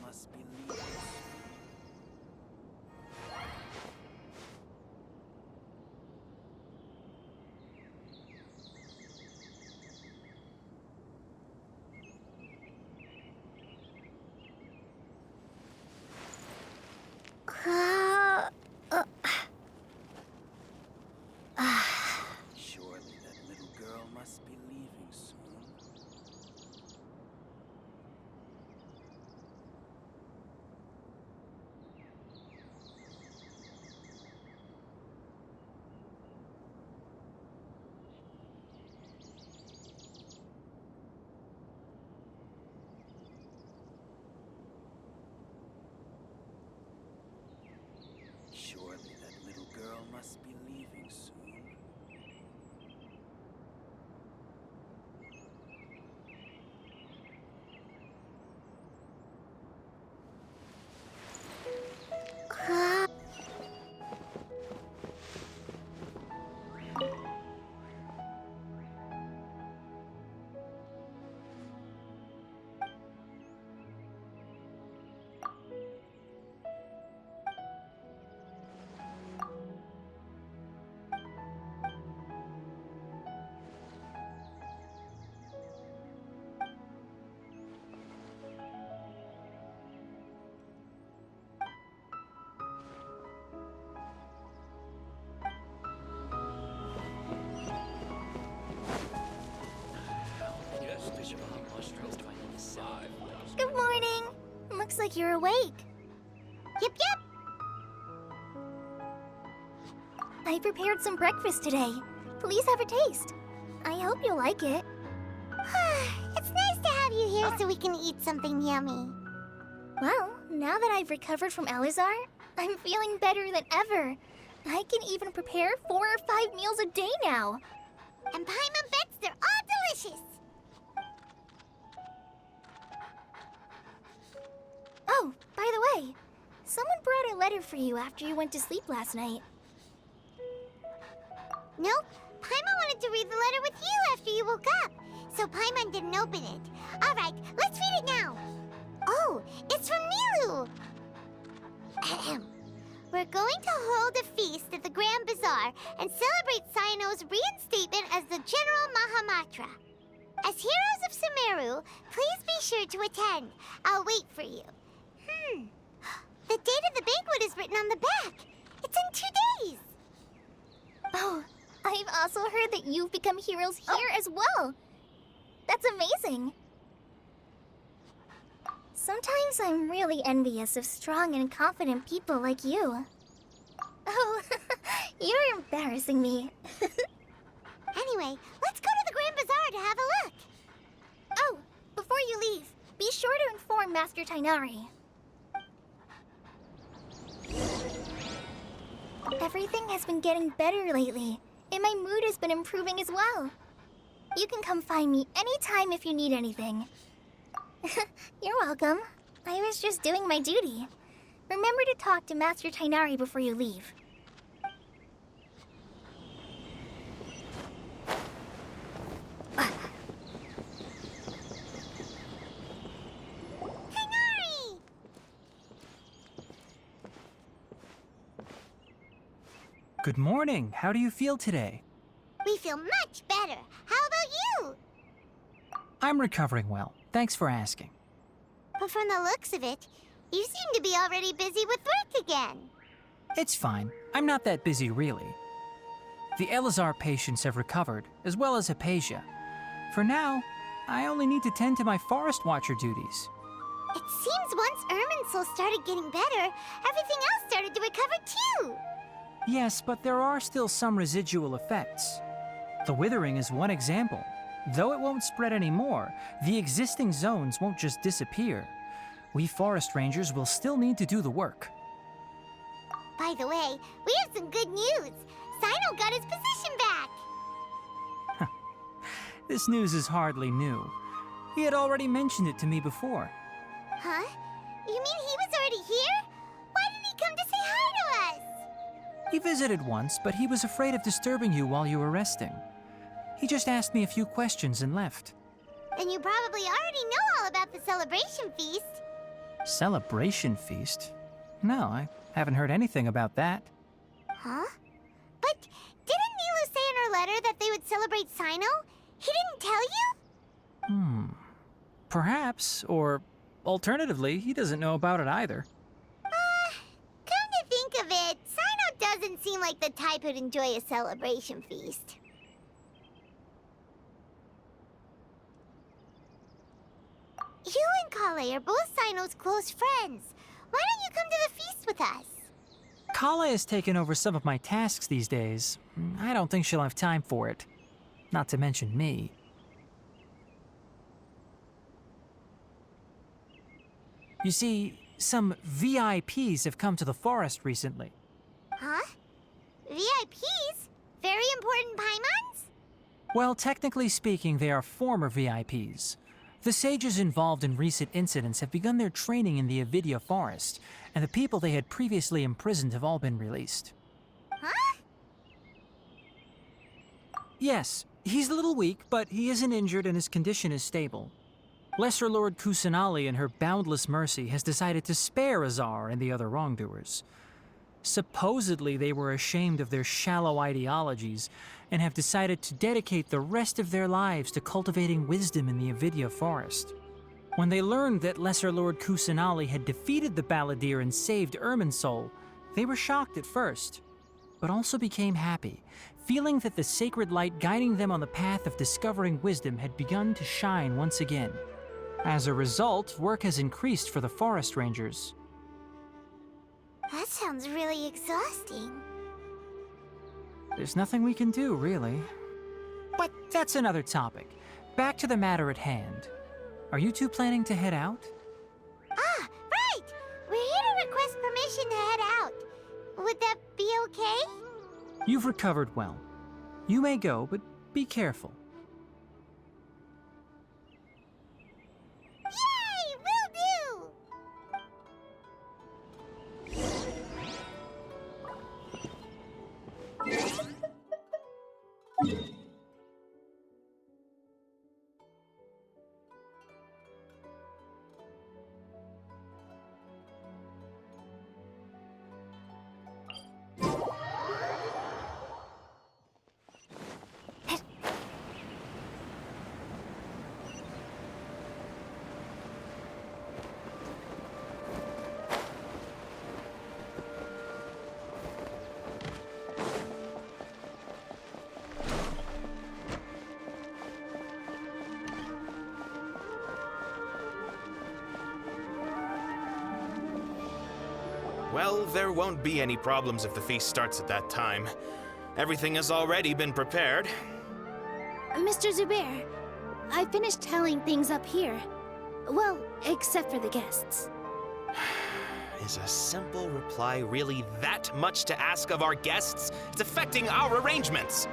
must be leaving soon. Surely that little girl must be leaving soon. Surely that little girl must be leaving soon. Good morning. Looks like you're awake. Yep, yep. I prepared some breakfast today. Please have a taste. I hope you'll like it. It's nice to have you here so we can eat something yummy. Well, now that I've recovered from Elazar, I'm feeling better than ever. I can even prepare 4 or 5 meals a day now. And Paimon bets they're all delicious. Oh, by the way, someone brought a letter for you after you went to sleep last night. Nope, Paimon wanted to read the letter with you after you woke up, so Paimon didn't open it. All right, let's read it now. Oh, it's from Nilu. Ahem. We're going to hold a feast at the Grand Bazaar and celebrate Cyano's reinstatement as the General Mahamatra. As heroes of Sumeru, please be sure to attend. I'll wait for you. The date of the banquet is written on the back. It's in 2 days. Oh, I've also heard that you've become heroes here as well. That's amazing. Sometimes I'm really envious of strong and confident people like you. Oh, you're embarrassing me. Anyway, let's go to the Grand Bazaar to have a look. Oh, before you leave, be sure to inform Master Tainari. Everything has been getting better lately, and my mood has been improving as well. You can come find me anytime if you need anything. You're welcome. I was just doing my duty. Remember to talk to Master Tainari before you leave. Tainari! Good morning. How do you feel today? We feel much better. How about you? I'm recovering well. Thanks for asking. But from the looks of it, you seem to be already busy with work again. It's fine. I'm not that busy, really. The Elazar patients have recovered, as well as Hypatia. For now, I only need to tend to my Forest Watcher duties. It seems once Irminsul started getting better, everything else started to recover too. Yes, but there are still some residual effects. The withering is one example. Though it won't spread anymore, the existing zones won't just disappear. We forest rangers will still need to do the work. By the way, we have some good news. Cyno got his position back. This news is hardly new. He had already mentioned it to me before. Huh? You mean he was already here? Why didn't he come to say hi to us? He visited once, but he was afraid of disturbing you while you were resting. He just asked me a few questions and left. Then you probably already know all about the celebration feast. Celebration feast? No, I haven't heard anything about that. Huh? But didn't Nilu say in her letter that they would celebrate Sino? He didn't tell you? Perhaps, or alternatively, he doesn't know about it either. Come to think of it, Sino doesn't seem like the type who'd enjoy a celebration feast. You and Kale are both Sino's close friends. Why don't you come to the feast with us? Kala has taken over some of my tasks these days. I don't think she'll have time for it. Not to mention me. You see, some VIPs have come to the forest recently. Huh? VIPs? Very important Paimons? Well, technically speaking, they are former VIPs. The sages involved in recent incidents have begun their training in the Avidya forest, and the people they had previously imprisoned have all been released. Huh? Yes, he's a little weak, but he isn't injured and his condition is stable. Lesser Lord Kusanali, in her boundless mercy, has decided to spare Azar and the other wrongdoers. Supposedly, they were ashamed of their shallow ideologies and have decided to dedicate the rest of their lives to cultivating wisdom in the Avidya forest. When they learned that Lesser Lord Kusanali had defeated the Balladeer and saved Irminsul, they were shocked at first, but also became happy, feeling that the sacred light guiding them on the path of discovering wisdom had begun to shine once again. As a result, work has increased for the forest rangers. That sounds really exhausting. There's nothing we can do, really. But that's another topic. Back to the matter at hand. Are you two planning to head out? Ah, right! We're here to request permission to head out. Would that be okay? You've recovered well. You may go, but be careful. Yay! Will do! Well, there won't be any problems if the feast starts at that time. Everything has already been prepared. Mr. Zubair, I finished tallying things up here. Well, except for the guests. Is a simple reply really that much to ask of our guests? It's affecting our arrangements.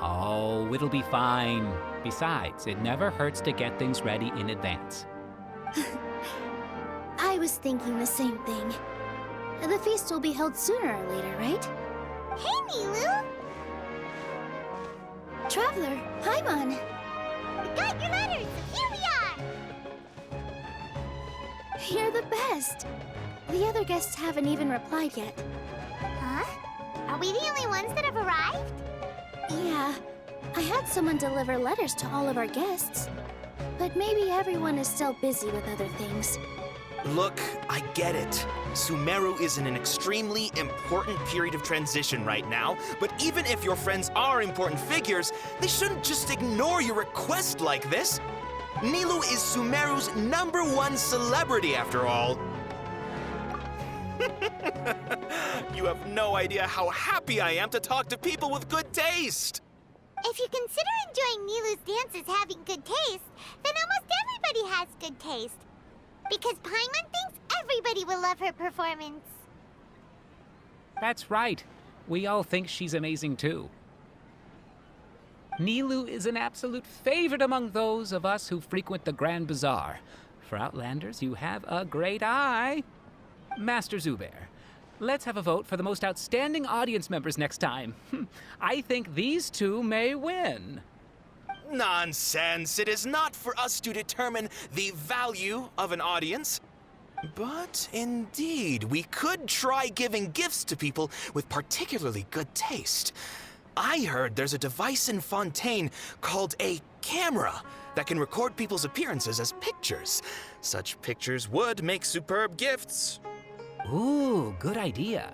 Oh, it'll be fine. Besides, it never hurts to get things ready in advance. I was thinking the same thing. The feast will be held sooner or later, right? Hey, Nilu! Traveler, Paimon! We got your letters! Here we are! You're the best! The other guests haven't even replied yet. Huh? Are we the only ones that have arrived? Yeah, I had someone deliver letters to all of our guests. But maybe everyone is still busy with other things. Look, I get it. Sumeru is in an extremely important period of transition right now, but even if your friends are important figures, they shouldn't just ignore your request like this. Nilu is Sumeru's #1 celebrity after all. You have no idea how happy I am to talk to people with good taste. If you consider enjoying Nilu's dances having good taste, then almost everybody has good taste. Because Paimon thinks everybody will love her performance. That's right. We all think she's amazing too. Nilu is an absolute favorite among those of us who frequent the Grand Bazaar. For Outlanders, you have a great eye. Master Zubair, let's have a vote for the most outstanding audience members next time. I think these two may win. Nonsense! It is not for us to determine the value of an audience. But indeed, we could try giving gifts to people with particularly good taste. I heard there's a device in Fontaine called a camera that can record people's appearances as pictures. Such pictures would make superb gifts. Ooh, good idea.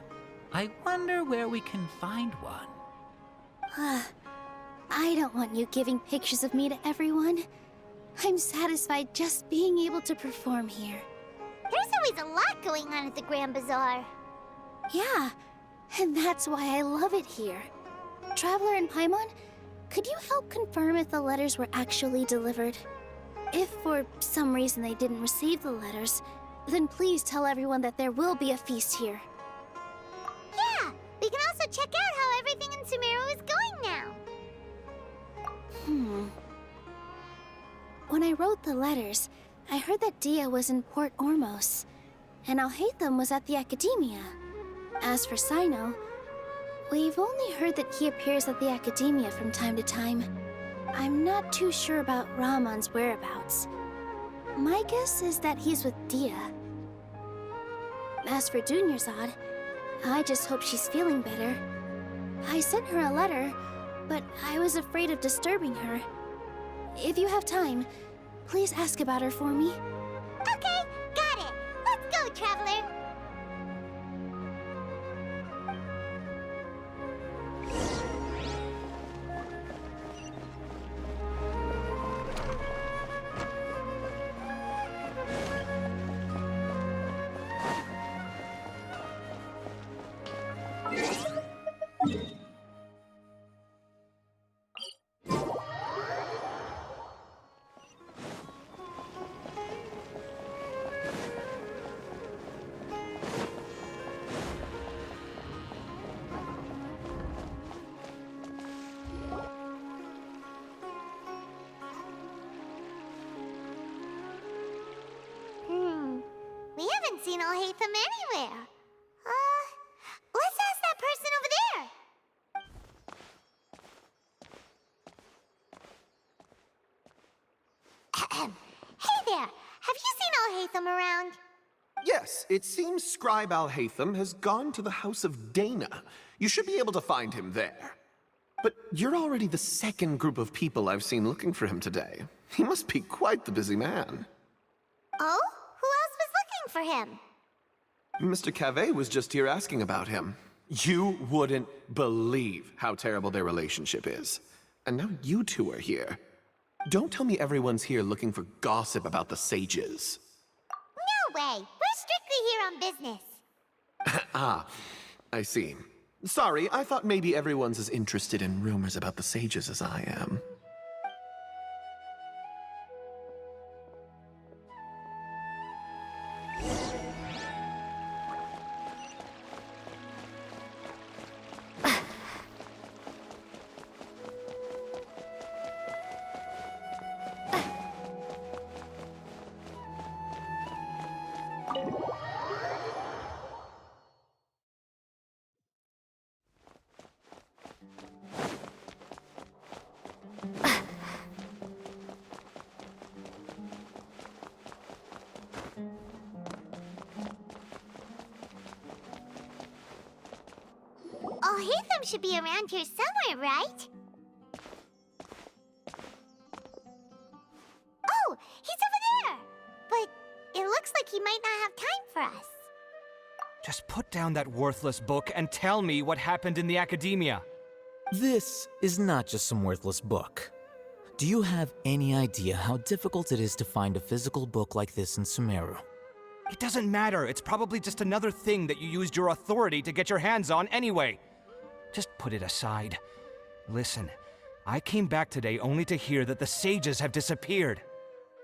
I wonder where we can find one. I don't want you giving pictures of me to everyone. I'm satisfied just being able to perform here. There's always a lot going on at the Grand Bazaar. Yeah, and that's why I love it here. Traveler and Paimon, could you help confirm if the letters were actually delivered? If for some reason they didn't receive the letters, then please tell everyone that there will be a feast here. Yeah, we can also check out how everything in Sumeru is going now. When I wrote the letters, I heard that Dia was in Port Ormos, and Alhaitham was at the Academia. As for Sino, we've only heard that he appears at the Academia from time to time. I'm not too sure about Rahman's whereabouts. My guess is that he's with Dia. As for Dunyarzad, I just hope she's feeling better. I sent her a letter, but I was afraid of disturbing her. If you have time, please ask about her for me. Okay, got it. Let's go, Traveler. We haven't seen Alhaitham anywhere. Let's ask that person over there. Hey there, have you seen Alhaitham around? Yes, it seems Scribe Alhaitham has gone to the House of Dana. You should be able to find him there. But you're already the second group of people I've seen looking for him today. He must be quite the busy man. Oh? Who else was looking for him? Mr. Cave was just here asking about him. You wouldn't believe how terrible their relationship is. And now you two are here. Don't tell me everyone's here looking for gossip about the sages. No way. We're strictly here on business. Ah, I see. Sorry, I thought maybe everyone's as interested in rumors about the sages as I am. Alhaitham should be around here somewhere, right? Oh, he's over there! But it looks like he might not have time for us. Just put down that worthless book and tell me what happened in the Academia. This is not just some worthless book. Do you have any idea how difficult it is to find a physical book like this in Sumeru? It doesn't matter. It's probably just another thing that you used your authority to get your hands on anyway. Just put it aside. Listen, I came back today only to hear that the sages have disappeared.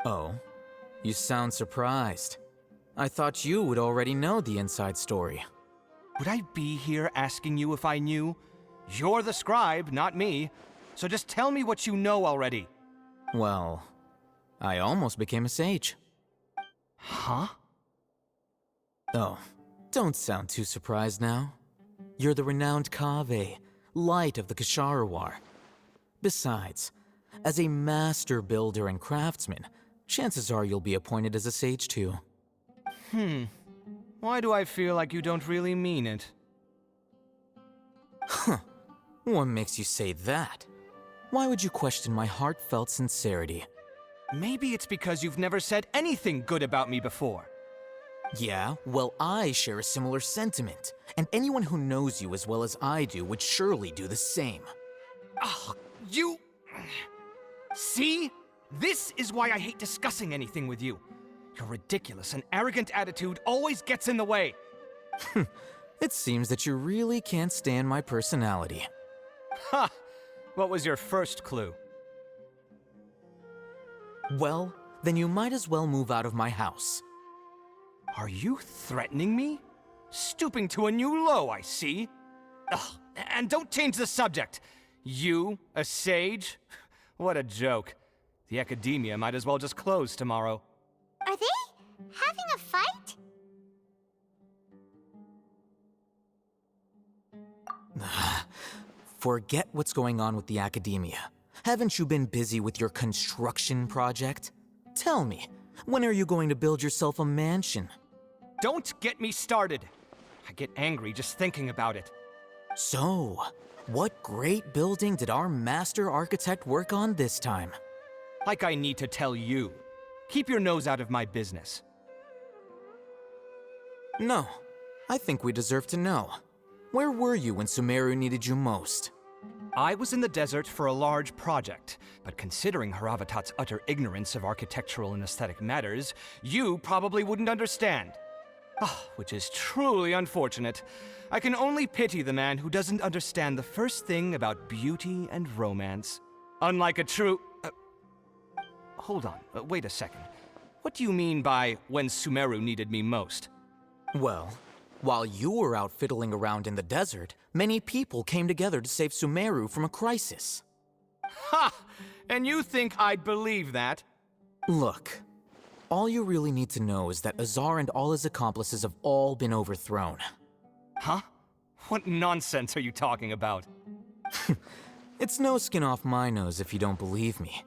Oh, you sound surprised. I thought you would already know the inside story. Would I be here asking you if I knew? You're the scribe, not me. So just tell me what you know already. Well, I almost became a sage. Huh? Oh, don't sound too surprised now. You're the renowned Kaveh, light of the Kshahrewar. Besides, as a master builder and craftsman, chances are you'll be appointed as a sage too. Why do I feel like you don't really mean it? What makes you say that? Why would you question my heartfelt sincerity? Maybe it's because you've never said anything good about me before. Yeah, well, I share a similar sentiment, and anyone who knows you as well as I do would surely do the same. Ugh, you... See? This is why I hate discussing anything with you. Your ridiculous and arrogant attitude always gets in the way. It seems that you really can't stand my personality. Ha! What was your first clue? Well, then you might as well move out of my house. Are you threatening me? Stooping to a new low, I see. Ugh, and don't change the subject. You, a sage? What a joke. The academia might as well just close tomorrow. Are they having a fight? Forget what's going on with the academia. Haven't you been busy with your construction project? Tell me, when are you going to build yourself a mansion? Don't get me started. I get angry just thinking about it. So, what great building did our master architect work on this time? Like I need to tell you. Keep your nose out of my business. No, I think we deserve to know. Where were you when Sumeru needed you most? I was in the desert for a large project, but considering Haravatat's utter ignorance of architectural and aesthetic matters, you probably wouldn't understand. Which is truly unfortunate. I can only pity the man who doesn't understand the first thing about beauty and romance. Unlike a true... Hold on, wait a second. What do you mean by when Sumeru needed me most? Well, while you were out fiddling around in the desert, many people came together to save Sumeru from a crisis. Ha! And you think I'd believe that? Look, all you really need to know is that Azar and all his accomplices have all been overthrown. Huh? What nonsense are you talking about? It's no skin off my nose if you don't believe me.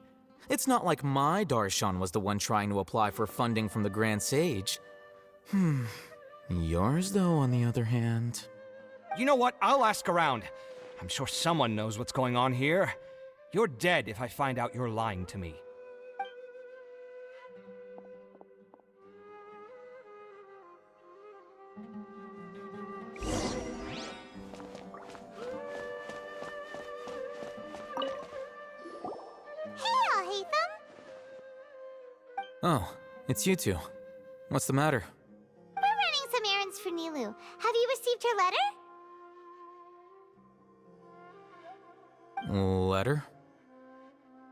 It's not like my Darshan was the one trying to apply for funding from the Grand Sage. Yours, though, on the other hand... You know what? I'll ask around. I'm sure someone knows what's going on here. You're dead if I find out you're lying to me. Oh, it's you two. What's the matter? We're running some errands for Nilu. Have you received her letter? Letter?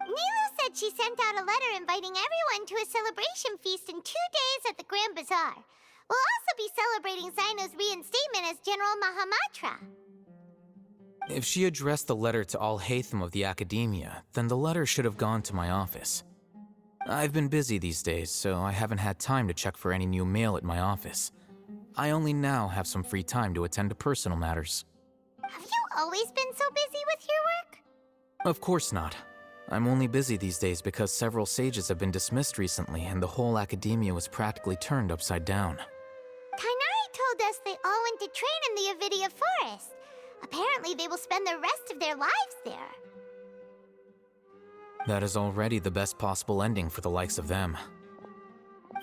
Nilu said she sent out a letter inviting everyone to a celebration feast in 2 days at the Grand Bazaar. We'll also be celebrating Zaino's reinstatement as General Mahamatra. If she addressed the letter to all Hatham of the Academia, then the letter should have gone to my office. I've been busy these days, so I haven't had time to check for any new mail at my office. I only now have some free time to attend to personal matters. Have you always been so busy with your work? Of course not. I'm only busy these days because several sages have been dismissed recently and the whole academia was practically turned upside down. Kainari told us they all went to train in the Avidia Forest. Apparently they will spend the rest of their lives there. That is already the best possible ending for the likes of them.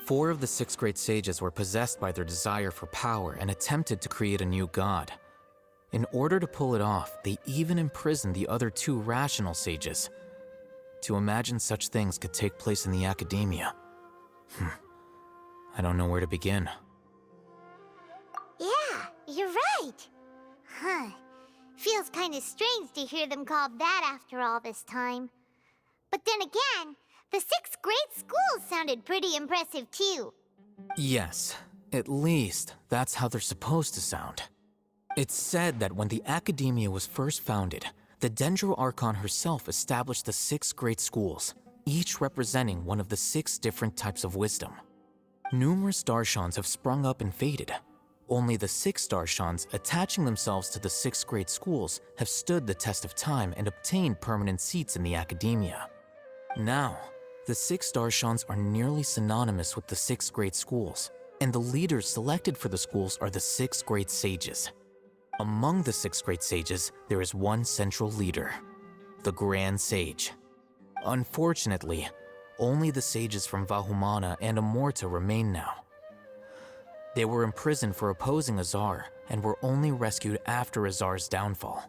4 of the 6 great sages were possessed by their desire for power and attempted to create a new god. In order to pull it off, they even imprisoned the other 2 rational sages. To imagine such things could take place in the academia. I don't know where to begin. Yeah, you're right. Huh. Feels kinda strange to hear them called that after all this time. But then again, the 6 great schools sounded pretty impressive too. Yes, at least that's how they're supposed to sound. It's said that when the Academia was first founded, the Dendro Archon herself established the 6 great schools, each representing one of the 6 different types of wisdom. Numerous Darshans have sprung up and faded. Only the 6 Darshans attaching themselves to the 6 great schools have stood the test of time and obtained permanent seats in the Academia. Now, the 6 Darshans are nearly synonymous with the 6 great schools, and the leaders selected for the schools are the 6 great sages. Among the 6 great sages, there is one central leader, the Grand Sage. Unfortunately, only the sages from Vahumana and Amorta remain now. They were imprisoned for opposing Azar and were only rescued after Azar's downfall.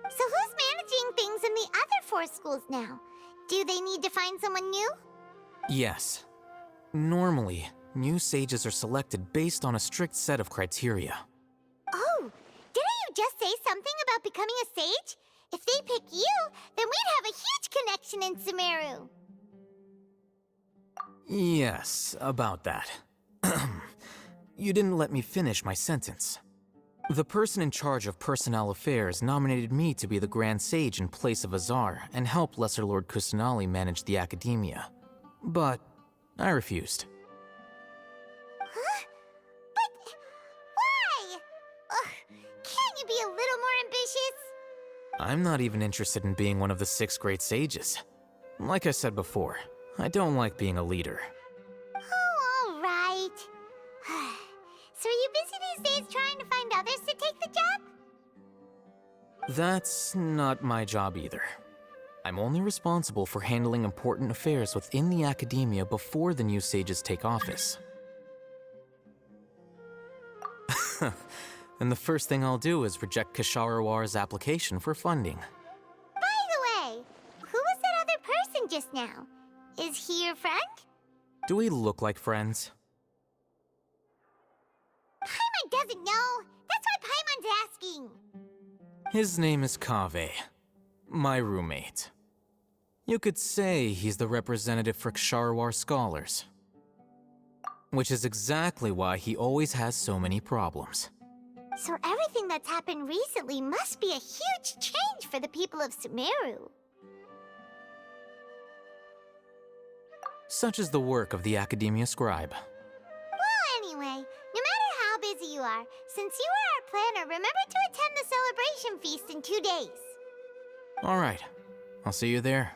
So who's managing things in the other 4 schools now? Do they need to find someone new? Yes. Normally, new sages are selected based on a strict set of criteria. Oh, didn't you just say something about becoming a sage? If they pick you, then we'd have a huge connection in Sumeru. Yes, about that. You didn't let me finish my sentence. The person in charge of personnel affairs nominated me to be the Grand Sage in place of Azar and help Lesser Lord Kusanali manage the academia. But I refused. Huh? But why? Ugh, can't you be a little more ambitious? I'm not even interested in being one of the 6 great sages. Like I said before, I don't like being a leader. Oh, all right. So are you busy these days trying to find others to take the job? That's not my job either. I'm only responsible for handling important affairs within the academia before the new sages take office. And the first thing I'll do is reject Kasharawar's application for funding. By the way, who was that other person just now? Is he your friend? Do we look like friends? Paimon doesn't know. That's why Paimon's asking. His name is Kaveh, my roommate. You could say he's the representative for Ksharawar scholars. Which is exactly why he always has so many problems. So everything that's happened recently must be a huge change for the people of Sumeru. Such is the work of the Academia Scribe. Well, anyway, no matter how busy you are, since you are our planner, remember to attend the celebration feast in 2 days. All right, I'll see you there.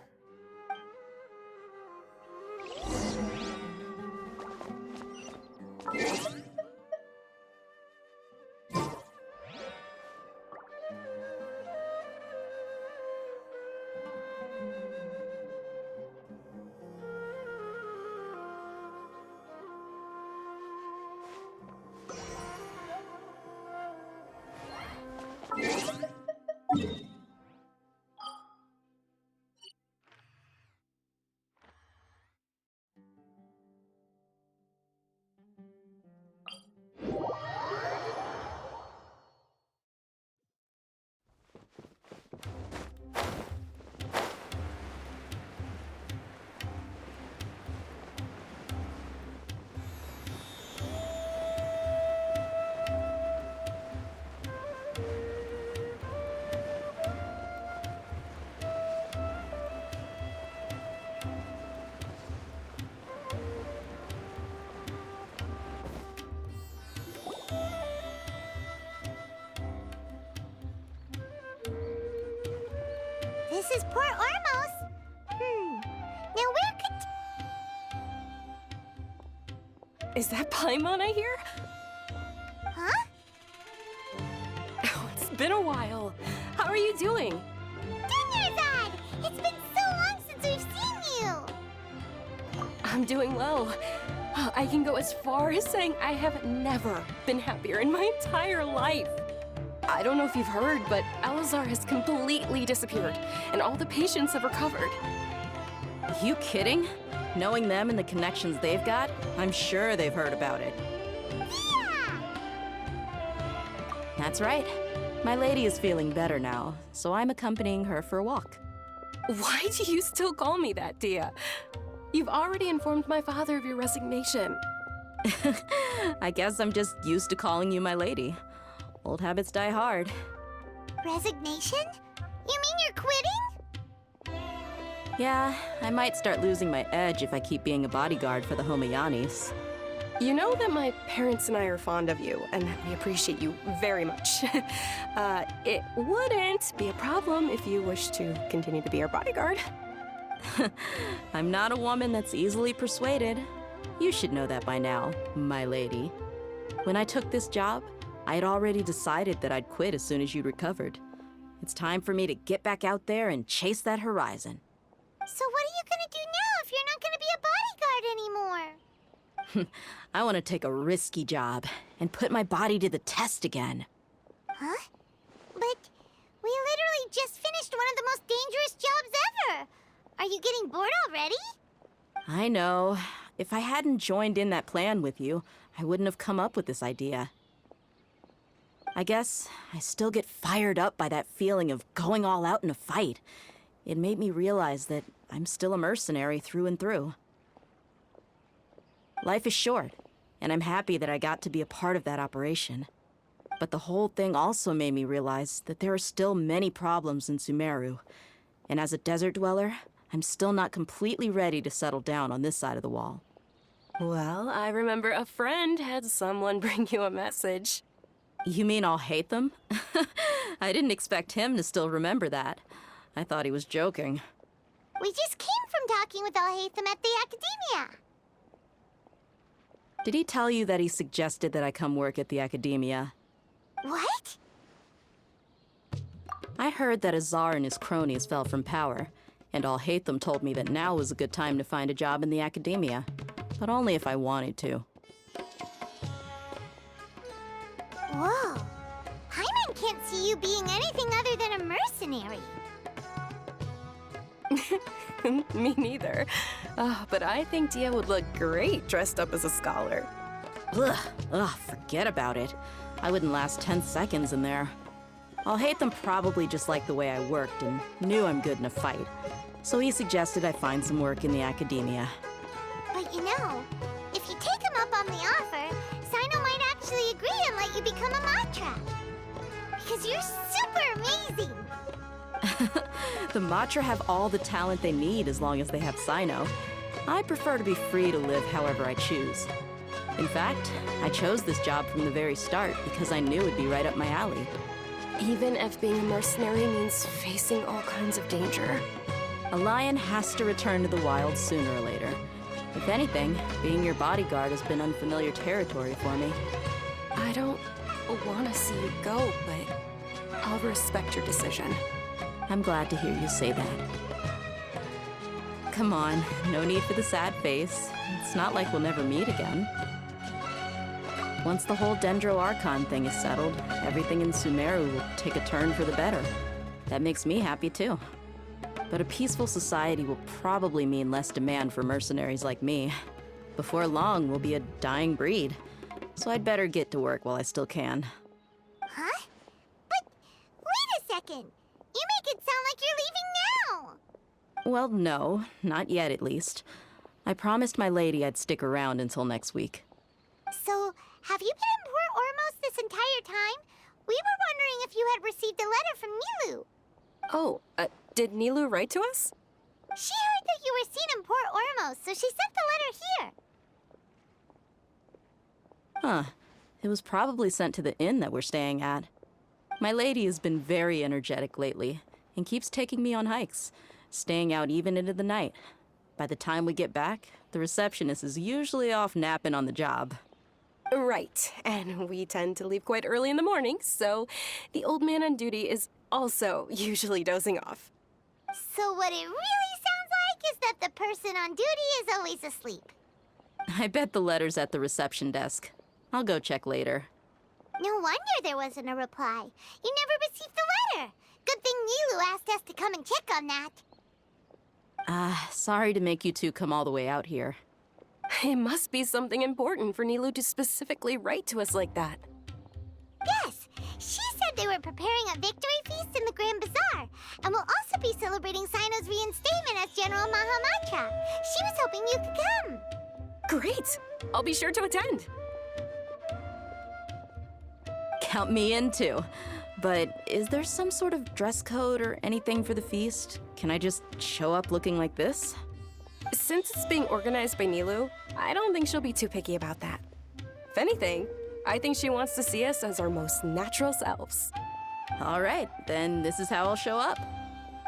This is Port Ormos. Now where could... Is that Paimon I hear? Huh? Oh, it's been a while. How are you doing? Dunyarzad! It's been so long since we've seen you! I'm doing well. I can go as far as saying I have never been happier in my entire life. I don't know if you've heard, but Alazar has completely disappeared, and all the patients have recovered. You kidding? Knowing them and the connections they've got, I'm sure they've heard about it. Yeah! That's right. My lady is feeling better now, so I'm accompanying her for a walk. Why do you still call me that, Dia? You've already informed my father of your resignation. I guess I'm just used to calling you my lady. Old habits die hard. Resignation? You mean you're quitting? Yeah, I might start losing my edge if I keep being a bodyguard for the Homayanis. You know that my parents and I are fond of you, and that we appreciate you very much. It wouldn't be a problem if you wish to continue to be our bodyguard. I'm not a woman that's easily persuaded. You should know that by now, my lady. When I took this job, I had already decided that I'd quit as soon as you'd recovered. It's time for me to get back out there and chase that horizon. So what are you gonna do now if you're not gonna be a bodyguard anymore? I want to take a risky job and put my body to the test again. Huh? But we literally just finished one of the most dangerous jobs ever! Are you getting bored already? I know. If I hadn't joined in that plan with you, I wouldn't have come up with this idea. I guess I still get fired up by that feeling of going all out in a fight. It made me realize that I'm still a mercenary through and through. Life is short, and I'm happy that I got to be a part of that operation. But the whole thing also made me realize that there are still many problems in Sumeru. And as a desert dweller, I'm still not completely ready to settle down on this side of the wall. Well, I remember a friend had someone bring you a message. You mean I'll hate them? I didn't expect him to still remember that. I thought he was joking. We just came from talking with Alhaitham at the Academia. Did he tell you that he suggested that I come work at the Academia? What? I heard that Azar and his cronies fell from power, and Alhaitham told me that now was a good time to find a job in the Academia, but only if I wanted to. Whoa. Paimon can't see you being anything other than a mercenary. Me neither. But I think Dia would look great dressed up as a scholar. Ugh, forget about it. I wouldn't last 10 seconds in there. Alhaitham probably just liked the way I worked and knew I'm good in a fight. So he suggested I find some work in the Academia. But you know, if you take him up on the offer, Sino might actually agree and let you become a Matra. Because you're super amazing! The Matra have all the talent they need as long as they have Sino. I prefer to be free to live however I choose. In fact, I chose this job from the very start because I knew it'd be right up my alley. Even if being a mercenary means facing all kinds of danger. A lion has to return to the wild sooner or later. If anything, being your bodyguard has been unfamiliar territory for me. I don't want to see you go, but I'll respect your decision. I'm glad to hear you say that. Come on, no need for the sad face. It's not like we'll never meet again. Once the whole Dendro Archon thing is settled, everything in Sumeru will take a turn for the better. That makes me happy too. But a peaceful society will probably mean less demand for mercenaries like me. Before long, we'll be a dying breed. So I'd better get to work while I still can. Huh? But wait a second! You make it sound like you're leaving now! Well, no, not yet at least. I promised my lady I'd stick around until next week. So, have you been in Port Ormos this entire time? We were wondering if you had received a letter from Nilu. Oh, did Nilu write to us? She heard that you were seen in Port Ormos, so she sent the letter here. Huh. It was probably sent to the inn that we're staying at. My lady has been very energetic lately and keeps taking me on hikes, staying out even into the night. By the time we get back, the receptionist is usually off napping on the job. Right, and we tend to leave quite early in the morning, so the old man on duty is also usually dozing off. So what it really sounds like is that the person on duty is always asleep. I bet the letter's at the reception desk. I'll go check later. No wonder there wasn't a reply. You never received the letter. Good thing Nilu asked us to come and check on that. Sorry to make you two come all the way out here. It must be something important for Nilu to specifically write to us like that. Yes, she said they were preparing a victory feast in the Grand Bazaar, and will also be celebrating Sino's reinstatement as General Mahamatra. She was hoping you could come. Great! I'll be sure to attend. Count me in too. But is there some sort of dress code or anything for the feast? Can I just show up looking like this? Since it's being organized by Nilu, I don't think she'll be too picky about that. If anything, I think she wants to see us as our most natural selves. All right, then this is how I'll show up.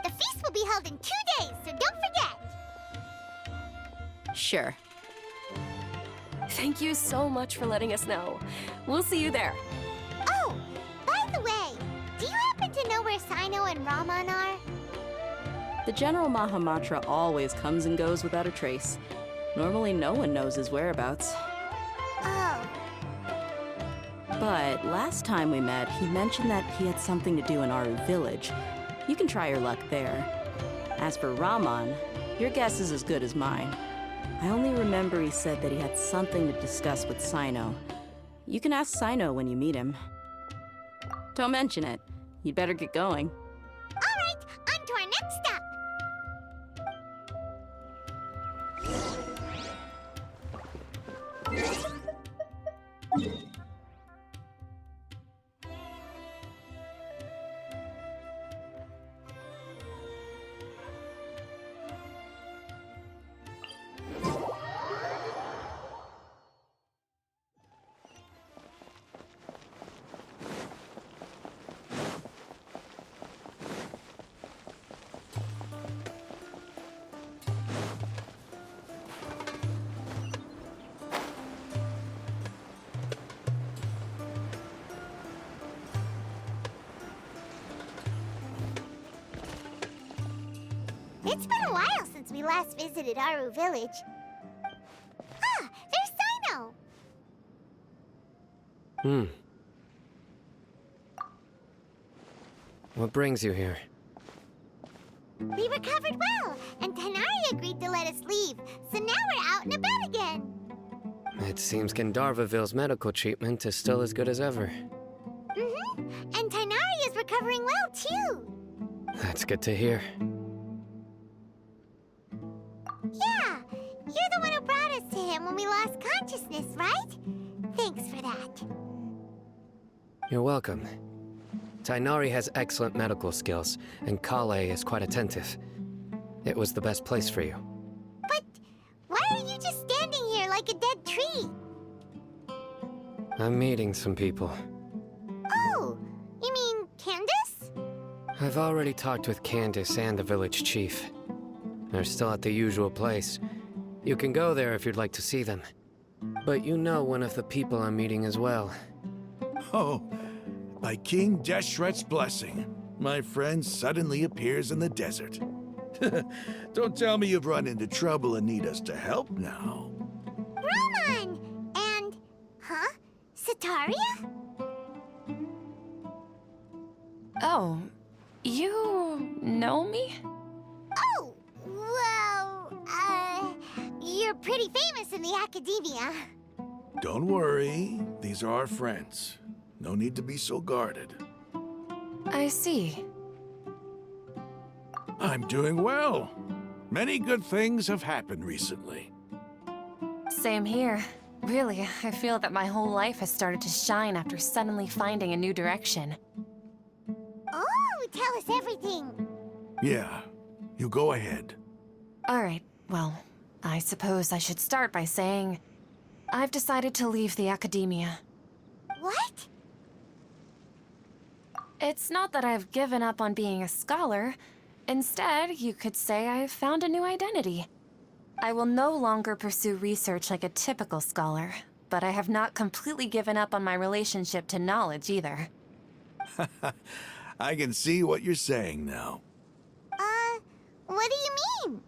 The feast will be held in 2 days, so don't forget. Sure. Thank you so much for letting us know. We'll see you there. Oh, by the way, do you happen to know where Sino and Raman are? The General Mahamatra always comes and goes without a trace. Normally no one knows his whereabouts. Oh, But last time we met, he mentioned that he had something to do in Aru Village. You can try your luck there. As for Raman, your guess is as good as mine. I only remember he said that he had something to discuss with Sino. You can ask Sino when you meet him. Don't mention it. You'd better get going. all right, on to our next stop. It's been a while since we last visited Aru Village. Ah, there's Sino! What brings you here? We recovered well, and Tanari agreed to let us leave, so now we're out and about again. It seems Gandharvaville's medical treatment is still as good as ever. Mm-hmm, and Tanari is recovering well, too. That's good to hear. Yeah, you're the one who brought us to him when we lost consciousness, right? Thanks for that. You're welcome. Tainari has excellent medical skills, and Kale is quite attentive. It was the best place for you. But why are you just standing here like a dead tree? I'm meeting some people. Oh, you mean Candace? I've already talked with Candace and the village chief. They're still at the usual place. You can go there if you'd like to see them. But you know one of the people I'm meeting as well. Oh, by King Deshret's blessing, my friend suddenly appears in the desert. Don't tell me you've run into trouble and need us to help now. Roman! And... huh? Sataria? Oh, you know me? Oh, well, you're pretty famous in the academia. Don't worry, these are our friends. No need to be so guarded. I see. I'm doing well. Many good things have happened recently. Same here. Really, I feel that my whole life has started to shine after suddenly finding a new direction. Oh, tell us everything. Yeah, you go ahead. Alright, well, I suppose I should start by saying I've decided to leave the academia. What? It's not that I've given up on being a scholar. Instead, you could say I've found a new identity. I will no longer pursue research like a typical scholar, but I have not completely given up on my relationship to knowledge either. I can see what you're saying now. What do you mean?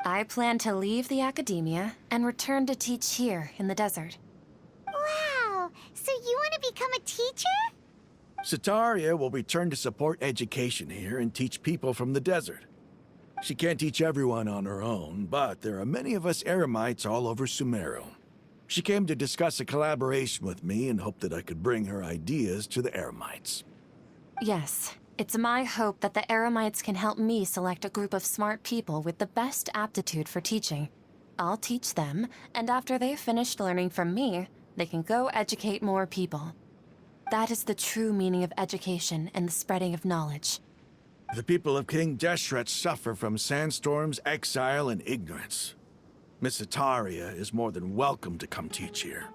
I plan to leave the academia and return to teach here in the desert. Wow, so you want to become a teacher? Sataria will return to support education here and teach people from the desert. She can't teach everyone on her own, but there are many of us Eremites all over Sumeru. She came to discuss a collaboration with me and hoped that I could bring her ideas to the Eremites. Yes, it's my hope that the Eremites can help me select a group of smart people with the best aptitude for teaching. I'll teach them, and after they've finished learning from me, they can go educate more people. That is the true meaning of education and the spreading of knowledge. The people of King Deshret suffer from sandstorms, exile, and ignorance. Miss Ataria is more than welcome to come teach here.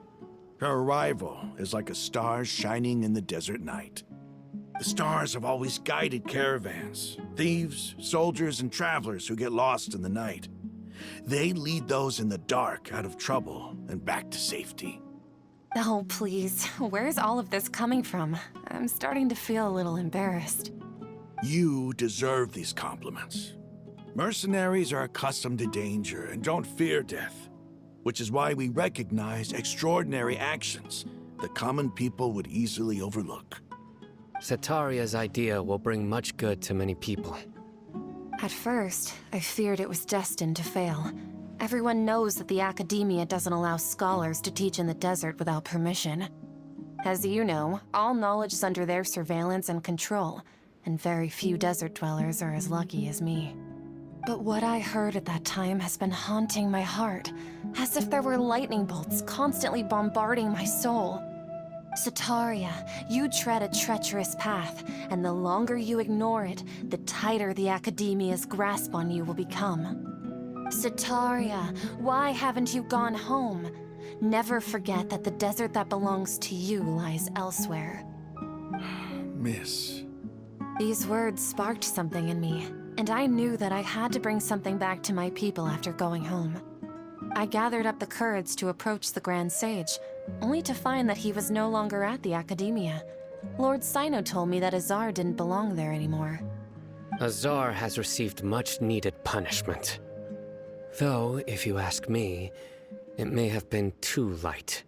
Her arrival is like a star shining in the desert night. The stars have always guided caravans, thieves, soldiers, and travelers who get lost in the night. They lead those in the dark out of trouble and back to safety. Oh, please. Where's all of this coming from? I'm starting to feel a little embarrassed. You deserve these compliments. Mercenaries are accustomed to danger and don't fear death, which is why we recognize extraordinary actions that common people would easily overlook. Setaria's idea will bring much good to many people. At first, I feared it was destined to fail. Everyone knows that the Academia doesn't allow scholars to teach in the desert without permission. As you know, all knowledge is under their surveillance and control, and very few desert dwellers are as lucky as me. But what I heard at that time has been haunting my heart, as if there were lightning bolts constantly bombarding my soul. Setaria, you tread a treacherous path, and the longer you ignore it, the tighter the Academia's grasp on you will become. Setaria, why haven't you gone home? Never forget that the desert that belongs to you lies elsewhere. Miss. These words sparked something in me, and I knew that I had to bring something back to my people after going home. I gathered up the courage to approach the Grand Sage, only to find that he was no longer at the Academia. Lord Sino told me that Azar didn't belong there anymore. Azar has received much-needed punishment. Though, if you ask me, it may have been too light.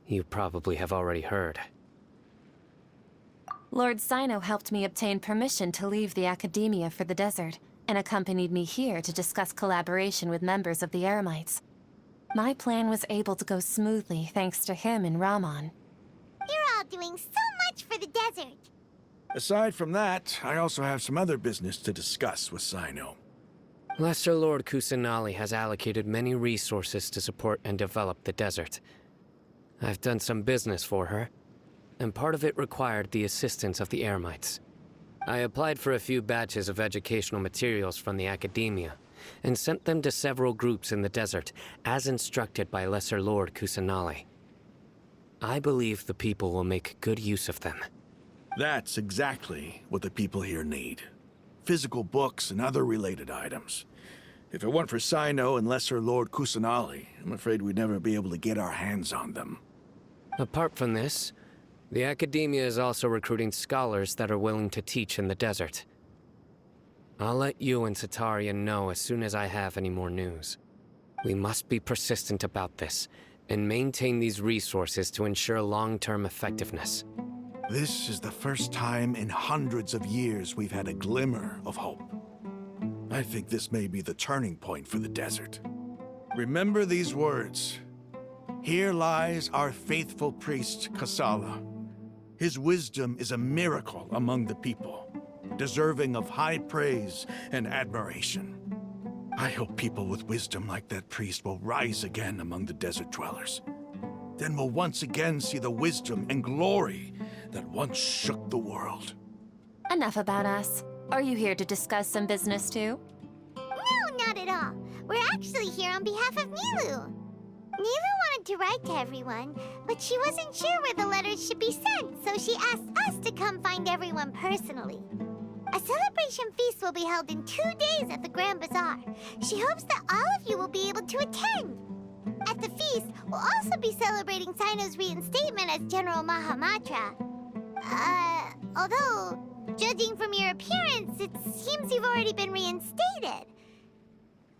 You probably have already heard. Lord Sino helped me obtain permission to leave the Academia for the desert, and accompanied me here to discuss collaboration with members of the Eremites. My plan was able to go smoothly thanks to him and Rahman. You're all doing so much for the desert. Aside from that, I also have some other business to discuss with Sino. Lesser Lord Kusanali has allocated many resources to support and develop the desert. I've done some business for her, and part of it required the assistance of the Eremites. I applied for a few batches of educational materials from the Academia, and sent them to several groups in the desert, as instructed by Lesser Lord Kusanali. I believe the people will make good use of them. That's exactly what the people here need. Physical books and other related items. If it weren't for Sino and Lesser Lord Kusanali, I'm afraid we'd never be able to get our hands on them. Apart from this, the Academia is also recruiting scholars that are willing to teach in the desert. I'll let you and Setaria know as soon as I have any more news. We must be persistent about this, and maintain these resources to ensure long-term effectiveness. This is the first time in hundreds of years we've had a glimmer of hope. I think this may be the turning point for the desert. Remember these words. Here lies our faithful priest, Kasala. His wisdom is a miracle among the people, deserving of high praise and admiration. I hope people with wisdom like that priest will rise again among the desert dwellers. Then we'll once again see the wisdom and glory that once shook the world. Enough about us. Are you here to discuss some business too? No, not at all. We're actually here on behalf of Milu. Nilu wanted to write to everyone, but she wasn't sure where the letters should be sent, so she asked us to come find everyone personally. A celebration feast will be held in 2 days at the Grand Bazaar. She hopes that all of you will be able to attend. At the feast, we'll also be celebrating Sino's reinstatement as General Mahamatra. Although, judging from your appearance, it seems you've already been reinstated.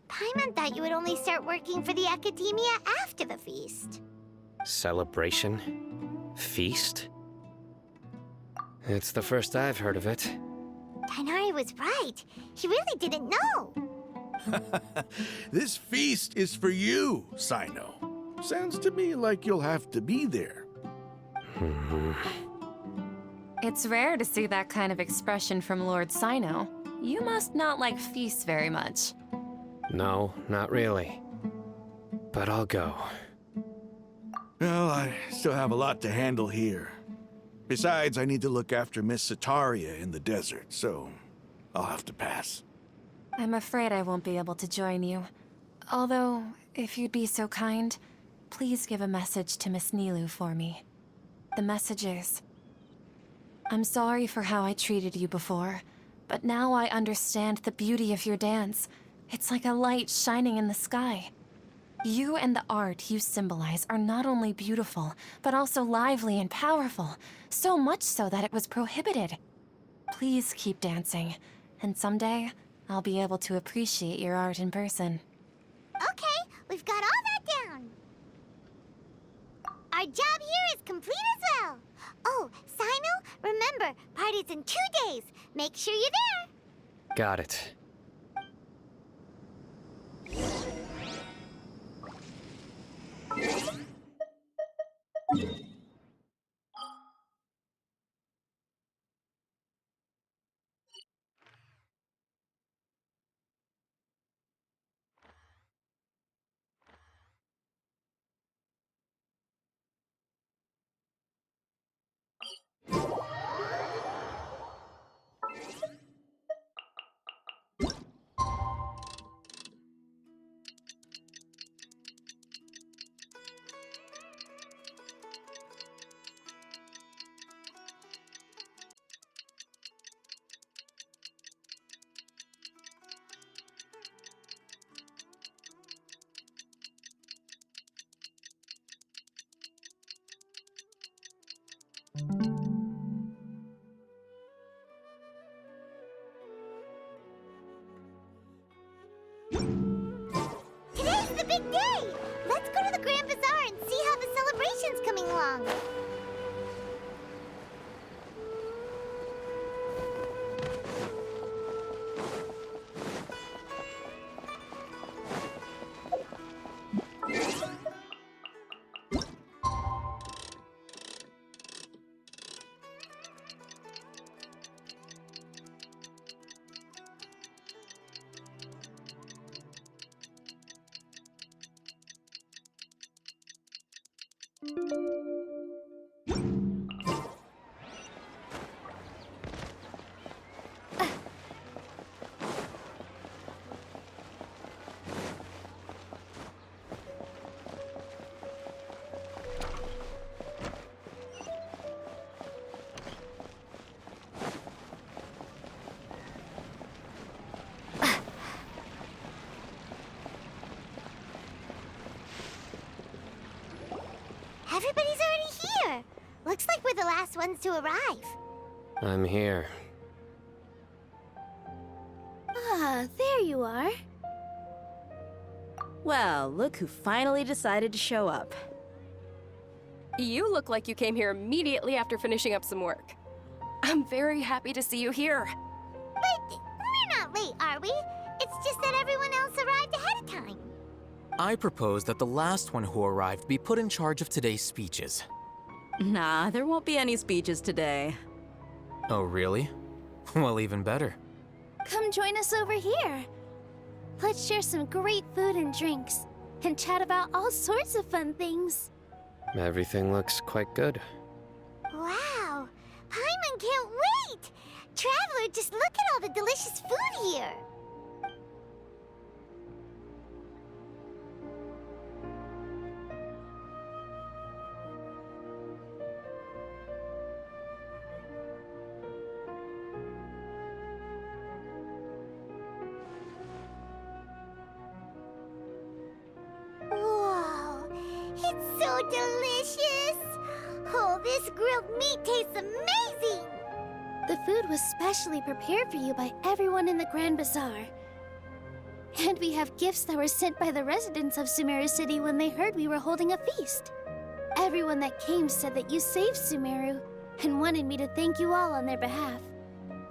Paimon thought you would only start working for the Academia after the feast. Celebration? Feast? It's the first I've heard of it. Tainari was right. He really didn't know. This feast is for you, Sino. Sounds to me like you'll have to be there. It's rare to see that kind of expression from Lord Sino. You must not like feasts very much. No, not really. But I'll go. Well, I still have a lot to handle here. Besides, I need to look after Miss Setaria in the desert, so I'll have to pass. I'm afraid I won't be able to join you. Although, if you'd be so kind, please give a message to Miss Nilu for me. The message is, I'm sorry for how I treated you before, but now I understand the beauty of your dance. It's like a light shining in the sky. You and the art you symbolize are not only beautiful, but also lively and powerful. So much so that it was prohibited. Please keep dancing, and someday I'll be able to appreciate your art in person. Okay, we've got all that down. Our job here is complete as well. Oh, Sino, remember, party's in 2 days. Make sure you're there. Got it. Today's the big day. Let's go to the Grand Bazaar and see how the celebration's coming along. Everybody's already here. Looks like we're the last ones to arrive. I'm here. Ah, there you are. Well, look who finally decided to show up. You look like you came here immediately after finishing up some work. I'm very happy to see you here. But we're not late, are we? It's just that everyone else arrived ahead of time. I propose that the last one who arrived be put in charge of today's speeches. Nah, there won't be any speeches today. Oh, really? Well, even better. Come join us over here. Let's share some great food and drinks, and chat about all sorts of fun things. Everything looks quite good. Wow, Paimon can't wait! Traveler, just look at all the delicious food here. Whoa, it's so delicious! Oh, this grilled meat tastes amazing! The food was specially prepared for you by everyone in the Grand Bazaar. And we have gifts that were sent by the residents of Sumeru City when they heard we were holding a feast. Everyone that came said that you saved Sumeru and wanted me to thank you all on their behalf.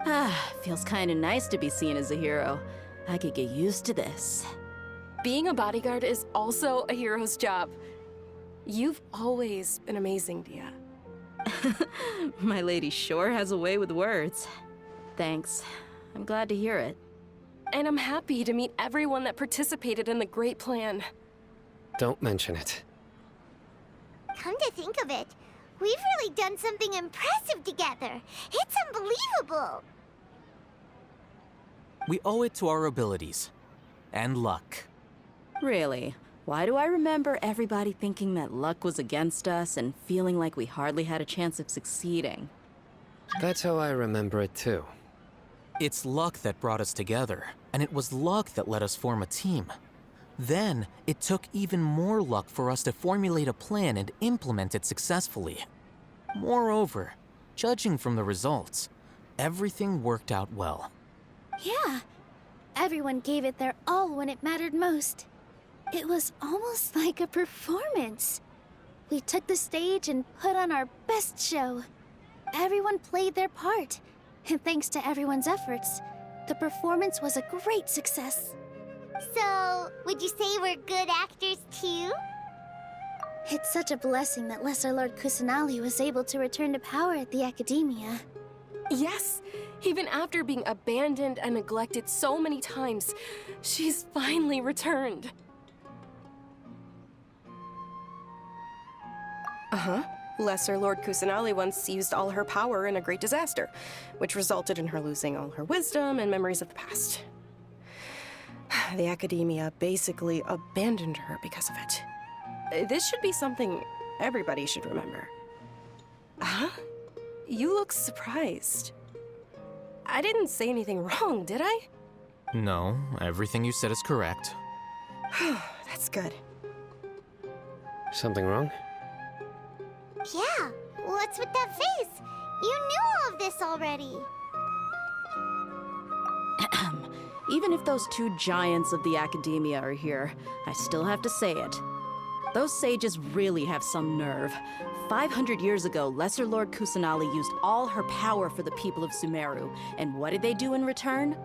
Ah, feels kinda nice to be seen as a hero. I could get used to this. Being a bodyguard is also a hero's job. You've always been amazing, Dia. My lady sure has a way with words. Thanks. I'm glad to hear it. And I'm happy to meet everyone that participated in the great plan. Don't mention it. Come to think of it, we've really done something impressive together. It's unbelievable. We owe it to our abilities. And luck. Really? Why do I remember everybody thinking that luck was against us and feeling like we hardly had a chance of succeeding? That's how I remember it too. It's luck that brought us together, and it was luck that let us form a team. Then, it took even more luck for us to formulate a plan and implement it successfully. Moreover, judging from the results, everything worked out well. Yeah, everyone gave it their all when it mattered most. It was almost like a performance. We took the stage and put on our best show. Everyone played their part, and thanks to everyone's efforts, the performance was a great success. So, would you say we're good actors too? It's such a blessing that Lesser Lord Kusanali was able to return to power at the Academia. Yes, even after being abandoned and neglected so many times, she's finally returned. Uh-huh. Lesser Lord Kusanali once used all her power in a great disaster, which resulted in her losing all her wisdom and memories of the past. The Academia basically abandoned her because of it. This should be something everybody should remember. Huh? You look surprised. I didn't say anything wrong, did I? No, everything you said is correct. That's good. Something wrong? Yeah, what's with that face? You knew all of this already. Even if those two giants of the Academia are here, I still have to say it. Those sages really have some nerve. 500 years ago, Lesser Lord Kusanali used all her power for the people of Sumeru, and what did they do in return?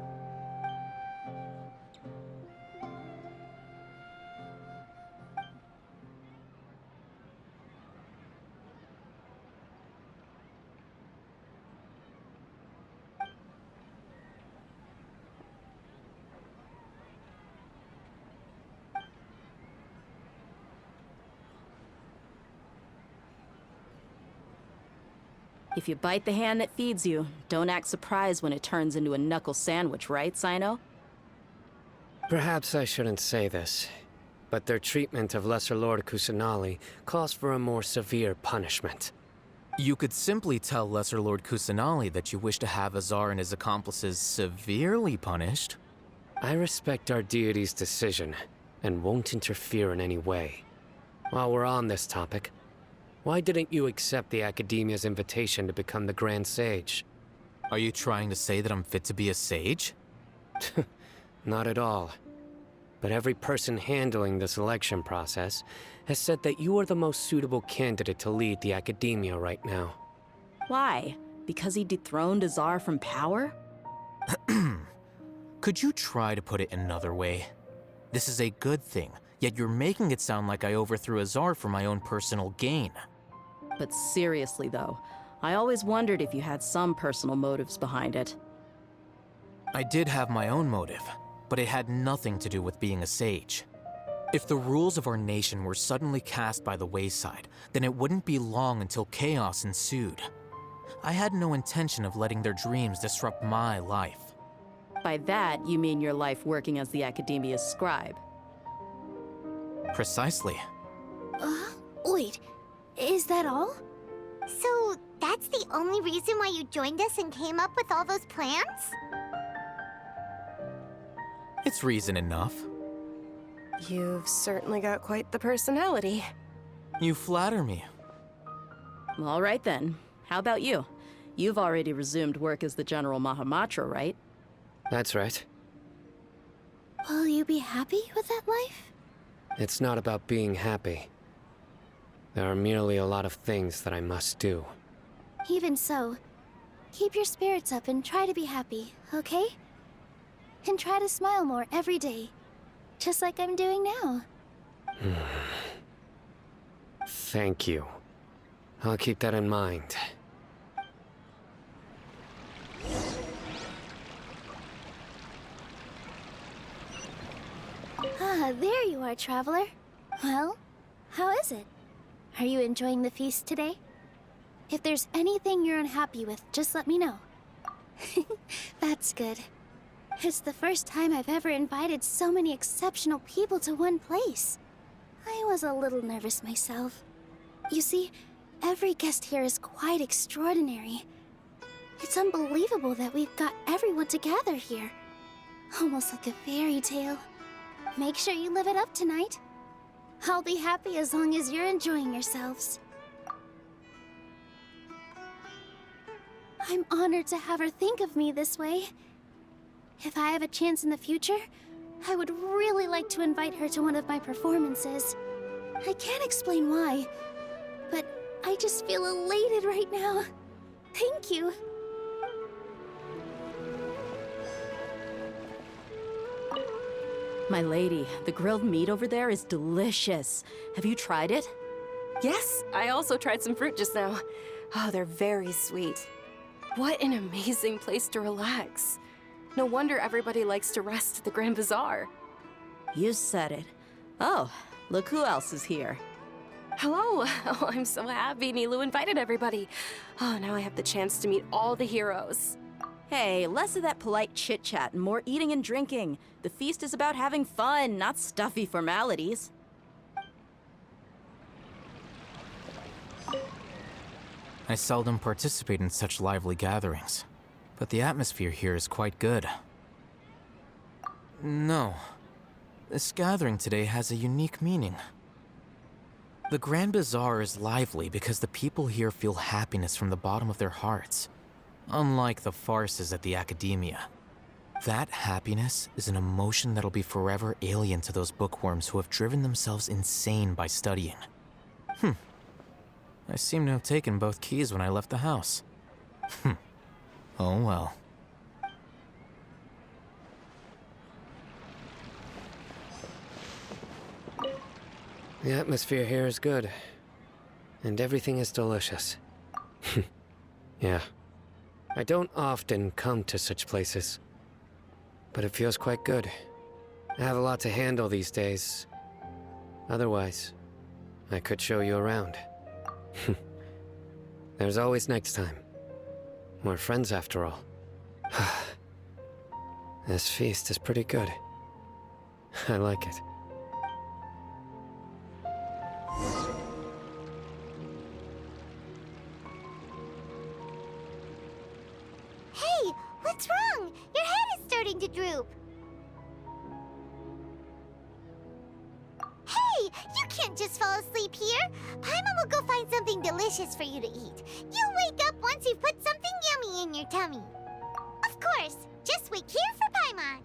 If you bite the hand that feeds you, don't act surprised when it turns into a knuckle sandwich, right, Sino? Perhaps I shouldn't say this, but their treatment of Lesser Lord Kusanali calls for a more severe punishment. You could simply tell Lesser Lord Kusanali that you wish to have Azar and his accomplices severely punished. I respect our deity's decision, and won't interfere in any way. While we're on this topic, why didn't you accept the Academia's invitation to become the Grand Sage? Are you trying to say that I'm fit to be a sage? Not at all. But every person handling the selection process has said that you are the most suitable candidate to lead the Academia right now. Why? Because he dethroned Azar from power? Could you try to put it another way? This is a good thing, yet you're making it sound like I overthrew Azar for my own personal gain. But seriously, though, I always wondered if you had some personal motives behind it. I did have my own motive, but it had nothing to do with being a sage. If the rules of our nation were suddenly cast by the wayside, then it wouldn't be long until chaos ensued. I had no intention of letting their dreams disrupt my life. By that, you mean your life working as the Academia's scribe. Precisely. Wait, is that all? So, that's the only reason why you joined us and came up with all those plans? It's reason enough. You've certainly got quite the personality. You flatter me. All right then. How about you? You've already resumed work as the General Mahamatra, right? That's right. Will you be happy with that life? It's not about being happy. There are merely a lot of things that I must do. Even so, keep your spirits up and try to be happy, okay? And try to smile more every day, just like I'm doing now. Thank you. I'll keep that in mind. Ah, there you are, traveler. Well, how is it? Are you enjoying the feast today? If there's anything you're unhappy with, just let me know. That's good. It's the first time I've ever invited so many exceptional people to one place. I was a little nervous myself. You see, every guest here is quite extraordinary. It's unbelievable that we've got everyone together here. Almost like a fairy tale. Make sure you live it up tonight. I'll be happy as long as you're enjoying yourselves. I'm honored to have her think of me this way. If I have a chance in the future, I would really like to invite her to one of my performances. I can't explain why, but I just feel elated right now. Thank you. My lady, the grilled meat over there is delicious. Have you tried it? Yes, I also tried some fruit just now. Oh, they're very sweet. What an amazing place to relax. No wonder everybody likes to rest at the Grand Bazaar. You said it. Oh, look who else is here. Hello! Oh, I'm so happy Nilu invited everybody. Oh, now I have the chance to meet all the heroes. Hey, less of that polite chit-chat and more eating and drinking. The feast is about having fun, not stuffy formalities. I seldom participate in such lively gatherings, but the atmosphere here is quite good. No, this gathering today has a unique meaning. The Grand Bazaar is lively because the people here feel happiness from the bottom of their hearts, unlike the farces at the Academia. That happiness is an emotion that'll be forever alien to those bookworms who have driven themselves insane by studying. I seem to have taken both keys when I left the house. Oh well. The atmosphere here is good, and everything is delicious. Yeah. I don't often come to such places, but it feels quite good. I have a lot to handle these days. Otherwise, I could show you around. There's always next time. We're friends after all. This feast is pretty good. I like it. Hey, what's wrong? Your head is starting to droop. Hey, you can't just fall asleep here. Paimon will go find something delicious for you to eat. You'll wake up once you've put something yummy in your tummy. Of course, just wait here for Paimon.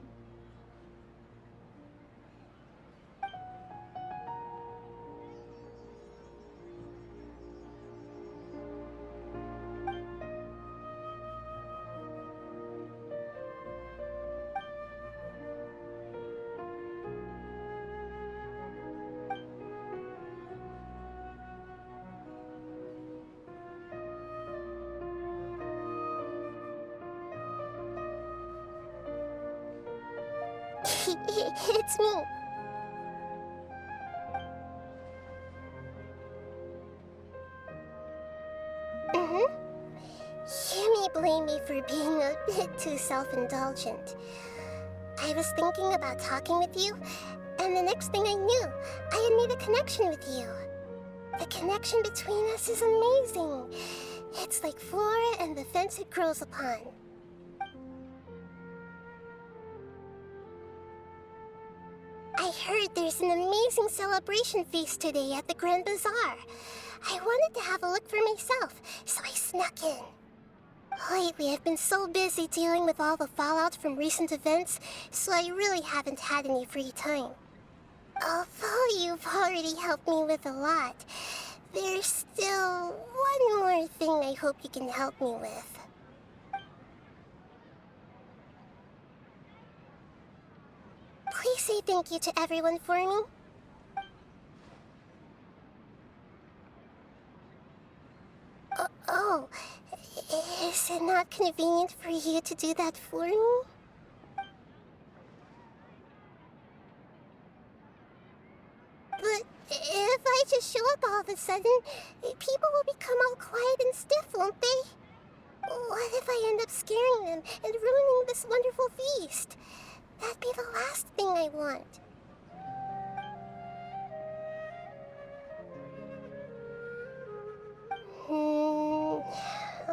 It's me. You may blame me for being a bit too self-indulgent. I was thinking about talking with you, and the next thing I knew, I had made a connection with you. The connection between us is amazing. It's like flora and the fence it grows upon. I heard there's an amazing celebration feast today at the Grand Bazaar. I wanted to have a look for myself, so I snuck in. Lately, I've been so busy dealing with all the fallout from recent events, so I really haven't had any free time. Although you've already helped me with a lot, there's still one more thing I hope you can help me with. Please say thank you to everyone for me. Oh, is it not convenient for you to do that for me? But if I just show up all of a sudden, people will become all quiet and stiff, won't they? What if I end up scaring them and ruining this wonderful feast? That'd be the last thing I want.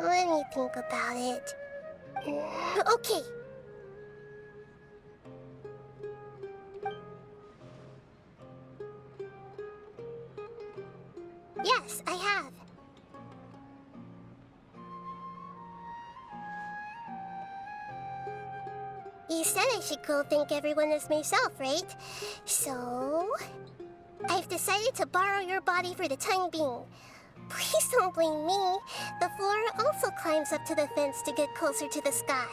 Let me think about it. Okay. Yes, I have. You said I should go thank everyone as myself, right? So... I've decided to borrow your body for the time being. Please don't blame me. The flora also climbs up to the fence to get closer to the sky.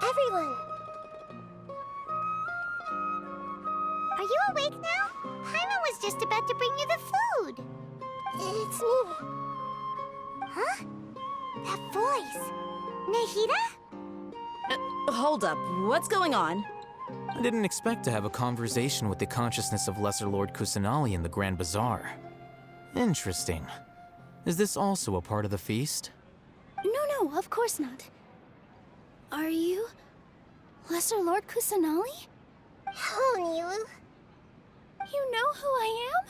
Everyone! Are you awake now? Paimon was just about to bring you the food. It's me. Huh? That voice. Nahida? Hold up, what's going on? I didn't expect to have a conversation with the consciousness of Lesser Lord Kusanali in the Grand Bazaar. Interesting. Is this also a part of the feast? No, of course not. Are you... Lesser Lord Kusanali? Hello, Nilu. You know who I am?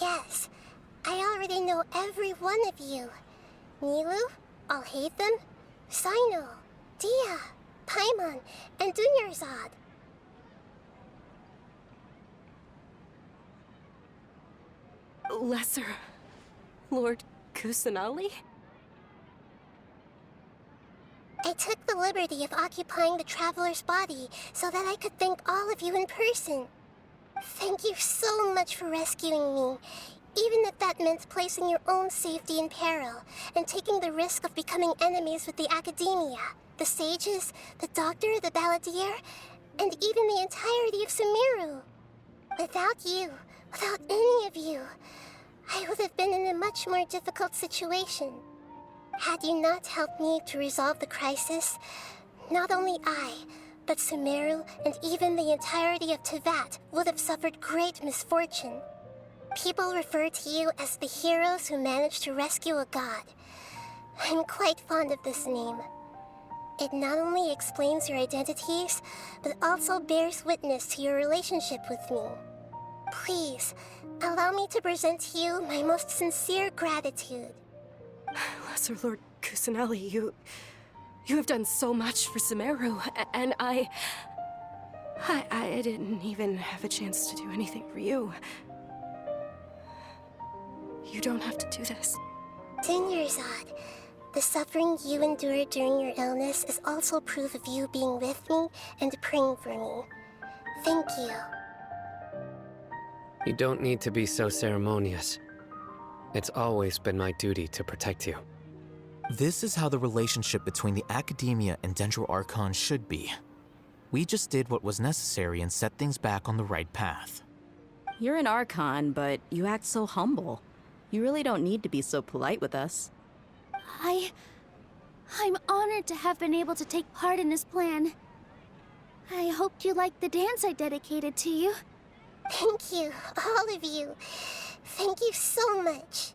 Yes. I already know every one of you. Nilu, Alhaitham, Sino, Dia, Paimon, and Dunyarzad. Lesser Lord Kusanali? I took the liberty of occupying the traveler's body so that I could thank all of you in person. Thank you so much for rescuing me, even if that meant placing your own safety in peril and taking the risk of becoming enemies with the Academia, the sages, the doctor, the balladeer, and even the entirety of Sumeru. Without you, without any of you, I would have been in a much more difficult situation. Had you not helped me to resolve the crisis, not only I, but Sumeru and even the entirety of Tevat would have suffered great misfortune. People refer to you as the heroes who managed to rescue a god. I'm quite fond of this name. It not only explains your identities, but also bears witness to your relationship with me. Please, allow me to present to you my most sincere gratitude. Lesser Lord Kusanali, you have done so much for Sumeru, and I didn't even have a chance to do anything for you. You don't have to do this. Dunyarzad, the suffering you endured during your illness is also proof of you being with me and praying for me. Thank you. You don't need to be so ceremonious. It's always been my duty to protect you. This is how the relationship between the Academia and Dendro Archon should be. We just did what was necessary and set things back on the right path. You're an Archon, but you act so humble. You really don't need to be so polite with us. I'm honored to have been able to take part in this plan. I hoped you liked the dance I dedicated to you. Thank you, all of you. Thank you so much.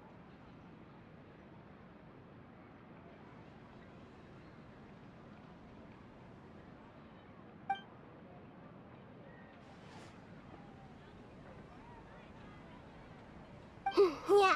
Yeah.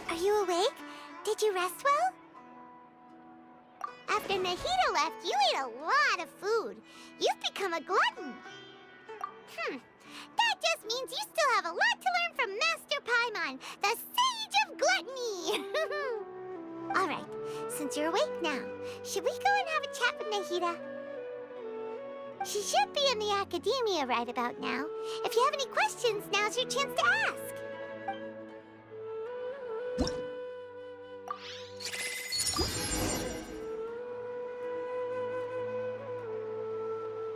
Are you awake? Did you rest well? After Nahida left, you ate a lot of food. You've become a glutton. That just means you still have a lot to learn from Master Paimon, the Sage of Gluttony. Alright, since you're awake now, should we go and have a chat with Nahida? She should be in the Academia right about now. If you have any questions, now's your chance to ask.